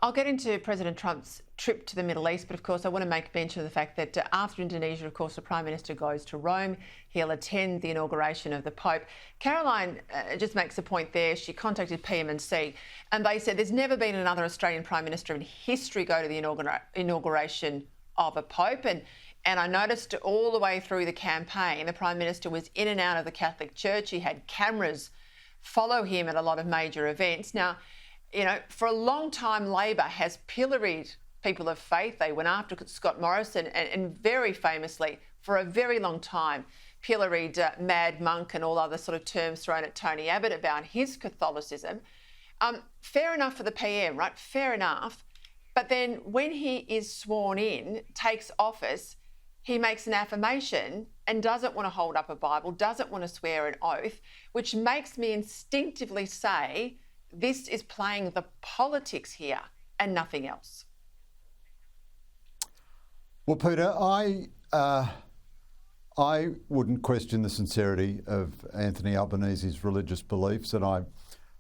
I'll get into President Trump's trip to the Middle East, but of course I want to make mention of the fact that after Indonesia, of course, the Prime Minister goes to Rome. He'll attend the inauguration of the Pope. Caroline just makes a point there. She contacted PMNC and they said there's never been another Australian Prime Minister in history go to the inauguration of a Pope. And I noticed all the way through the campaign, the Prime Minister was in and out of the Catholic Church. He had cameras follow him at a lot of major events. Now, you know, for a long time, Labor has pilloried people of faith. They went after Scott Morrison and very famously, for a very long time, pilloried Mad Monk and all other sort of terms thrown at Tony Abbott about his Catholicism. Fair enough for the PM, right? Fair enough. But then when he is sworn in, takes office, he makes an affirmation and doesn't want to hold up a Bible, doesn't want to swear an oath, which makes me instinctively say, this is playing the politics here and nothing else. Well, Peter, I wouldn't question the sincerity of Anthony Albanese's religious beliefs, and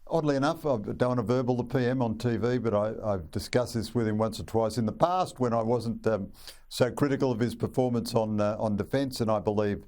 oddly enough, I don't want to verbal the PM on TV, but I've discussed this with him once or twice in the past when I wasn't so critical of his performance on defence, and I believe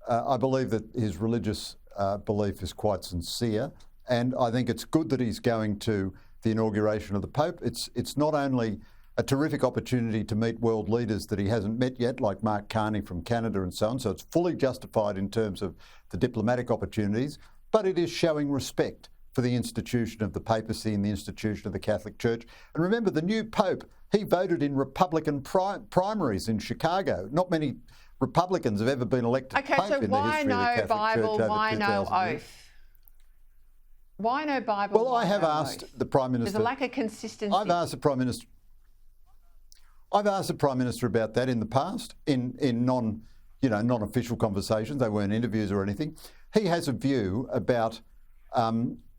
that his religious belief is quite sincere. And I think it's good that he's going to the inauguration of the Pope. It's not only a terrific opportunity to meet world leaders that he hasn't met yet, like Mark Carney from Canada and so on, so it's fully justified in terms of the diplomatic opportunities, but it is showing respect for the institution of the papacy and the institution of the Catholic Church. And remember, the new Pope, he voted in Republican primaries in Chicago. Not many Republicans have ever been elected Pope in the history of the Catholic Bible, Church over why 2,000 no years. oath? Why no Bible? Well, I have asked the Prime Minister. There's a lack of consistency. I've asked the Prime Minister about that in the past, in non-official conversations. They weren't interviews or anything. He has a view about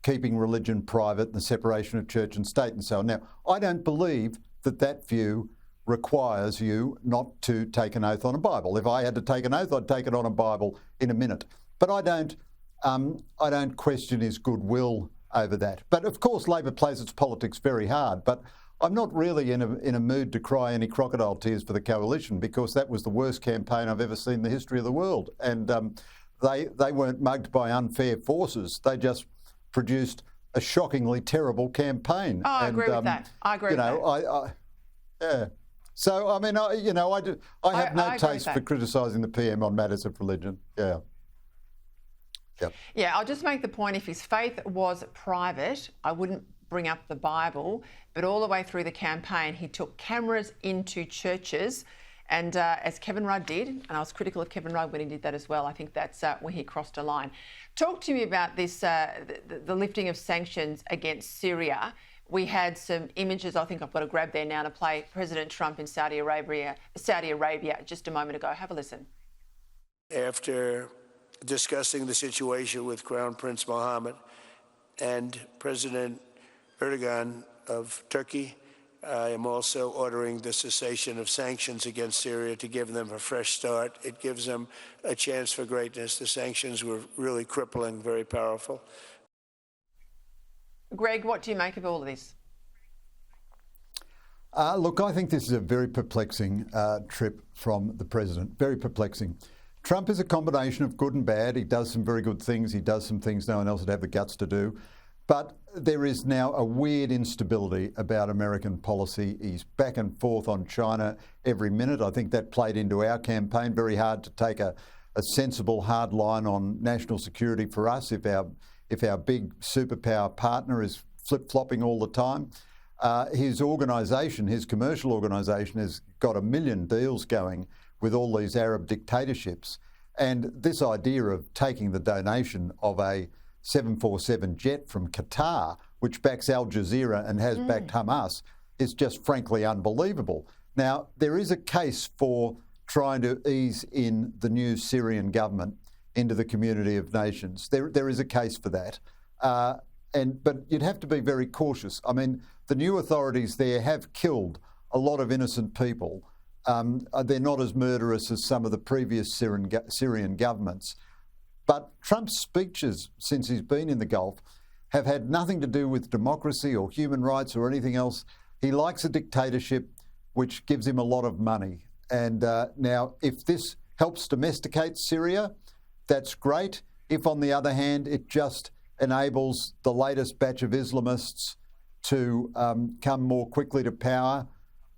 keeping religion private and the separation of church and state and so on. Now, I don't believe that view requires you not to take an oath on a Bible. If I had to take an oath, I'd take it on a Bible in a minute. But I don't question his goodwill over that. But of course, Labor plays its politics very hard. But I'm not really in a mood to cry any crocodile tears for the coalition, because that was the worst campaign I've ever seen in the history of the world. And they weren't mugged by unfair forces. They just produced a shockingly terrible campaign. Oh, I agree with that. I agree with that. Yeah. So I mean, I have no taste for criticising the PM on matters of religion. Yeah. Yep. Yeah, I'll just make the point, if his faith was private, I wouldn't bring up the Bible, but all the way through the campaign, he took cameras into churches, and as Kevin Rudd did, and I was critical of Kevin Rudd when he did that as well, I think that's when he crossed a line. Talk to me about this, the lifting of sanctions against Syria. We had some images, I think I've got to grab there now to play, President Trump in Saudi Arabia just a moment ago. Have a listen. After discussing the situation with Crown Prince Mohammed and President Erdogan of Turkey, I am also ordering the cessation of sanctions against Syria to give them a fresh start. It gives them a chance for greatness. The sanctions were really crippling, very powerful. Greg, what do you make of all of this? Look, I think this is a very perplexing trip from the president. Very perplexing. Trump is a combination of good and bad. He does some very good things. He does some things no one else would have the guts to do. But there is now a weird instability about American policy. He's back and forth on China every minute. I think that played into our campaign. Very hard to take a sensible, hard line on national security for us if our big superpower partner is flip-flopping all the time. His organisation, his commercial organisation, has got 1 million deals going with all these Arab dictatorships. And this idea of taking the donation of a 747 jet from Qatar, which backs Al Jazeera and has backed Hamas, is just frankly unbelievable. Now, there is a case for trying to ease in the new Syrian government into the community of nations. There is a case for that. But you'd have to be very cautious. I mean, the new authorities there have killed a lot of innocent people. They're not as murderous as some of the previous Syrian governments. But Trump's speeches since he's been in the Gulf have had nothing to do with democracy or human rights or anything else. He likes a dictatorship which gives him a lot of money. And now, if this helps domesticate Syria, that's great. If, on the other hand, it just enables the latest batch of Islamists to come more quickly to power,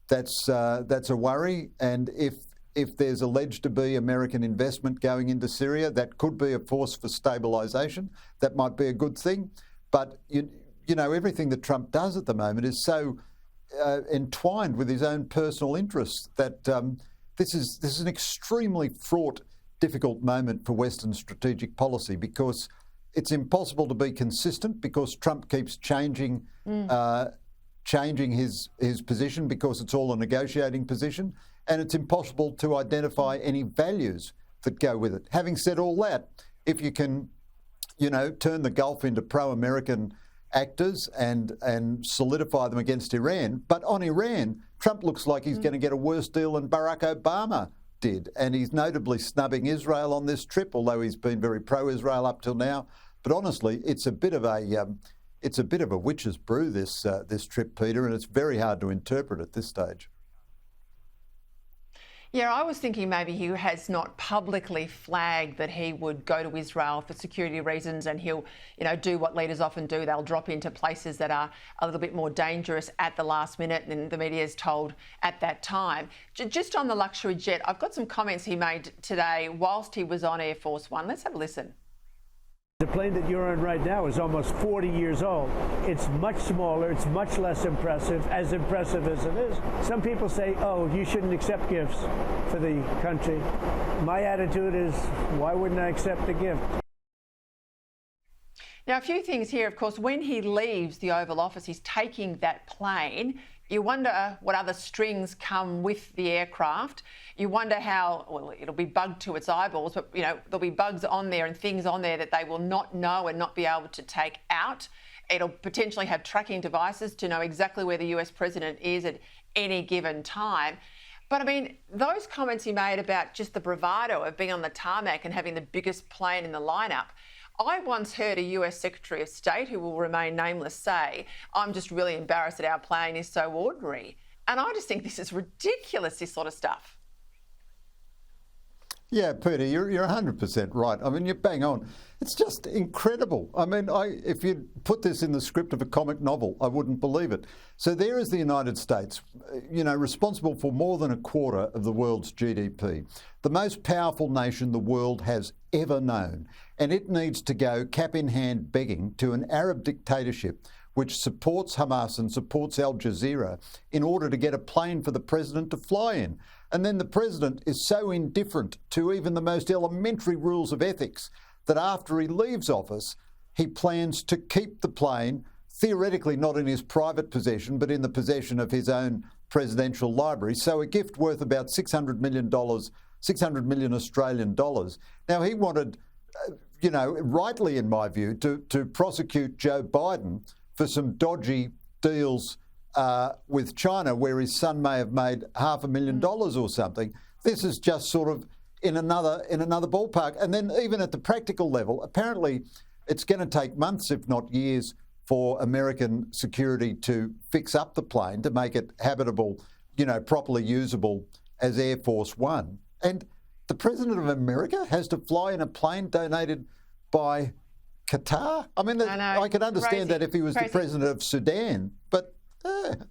that's a worry. And if there's alleged to be American investment going into Syria, that could be a force for stabilisation. That might be a good thing. But, you know, everything that Trump does at the moment is so entwined with his own personal interests that this is an extremely fraught, difficult moment for Western strategic policy, because it's impossible to be consistent because Trump keeps changing his position because it's all a negotiating position, and it's impossible to identify any values that go with it. Having said all that, if you can, you know, turn the Gulf into pro-American actors and solidify them against Iran, but on Iran, Trump looks like he's going to get a worse deal than Barack Obama did, and he's notably snubbing Israel on this trip, although he's been very pro-Israel up till now. But honestly, it's a bit of a witch's brew, this trip, Peter, and it's very hard to interpret at this stage. Yeah, I was thinking maybe he has not publicly flagged that he would go to Israel for security reasons, and he'll, you know, do what leaders often do. They'll drop into places that are a little bit more dangerous at the last minute, and the media is told at that time. Just on the luxury jet, I've got some comments he made today whilst he was on Air Force One. Let's have a listen. The plane that you're on right now is almost 40 years old. It's much smaller, it's much less impressive as it is. Some people say, oh, you shouldn't accept gifts for the country. My attitude is, why wouldn't I accept a gift? Now, a few things here, of course. When he leaves the Oval Office, he's taking that plane. You wonder what other strings come with the aircraft. You wonder how, well, it'll be bugged to its eyeballs, but, you know, there'll be bugs on there and things on there that they will not know and not be able to take out. It'll potentially have tracking devices to know exactly where the US president is at any given time. But, I mean, those comments he made about just the bravado of being on the tarmac and having the biggest plane in the lineup, I once heard a US Secretary of State, who will remain nameless, say, I'm just really embarrassed that our plane is so ordinary. And I just think this is ridiculous, this sort of stuff. Yeah, Peter, you're 100% right. I mean, you're bang on. It's just incredible. I mean, if you put this in the script of a comic novel, I wouldn't believe it. So there is the United States, you know, responsible for more than a quarter of the world's GDP, the most powerful nation the world has ever known. And it needs to go cap in hand begging to an Arab dictatorship which supports Hamas and supports Al Jazeera in order to get a plane for the president to fly in. And then the president is so indifferent to even the most elementary rules of ethics that after he leaves office, he plans to keep the plane, theoretically not in his private possession, but in the possession of his own presidential library. So a gift worth about $600 million Australian dollars. Now, he wanted, you know, rightly in my view, to prosecute Joe Biden for some dodgy deals with China, where his son may have made $500,000 or something. This is just sort of in another ballpark. And then even at the practical level, apparently it's going to take months, if not years, for American security to fix up the plane to make it habitable, you know, properly usable as Air Force One. And the President of America has to fly in a plane donated by Qatar? I mean, I could understand that if he was the president of Sudan, but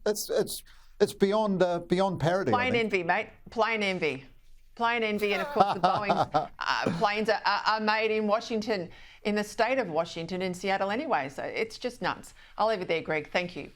it's beyond parody. Plain envy, mate. Plain envy. Plain envy. And of course, the Boeing planes are made in Washington, in the state of Washington, in Seattle anyway. So it's just nuts. I'll leave it there, Greg. Thank you.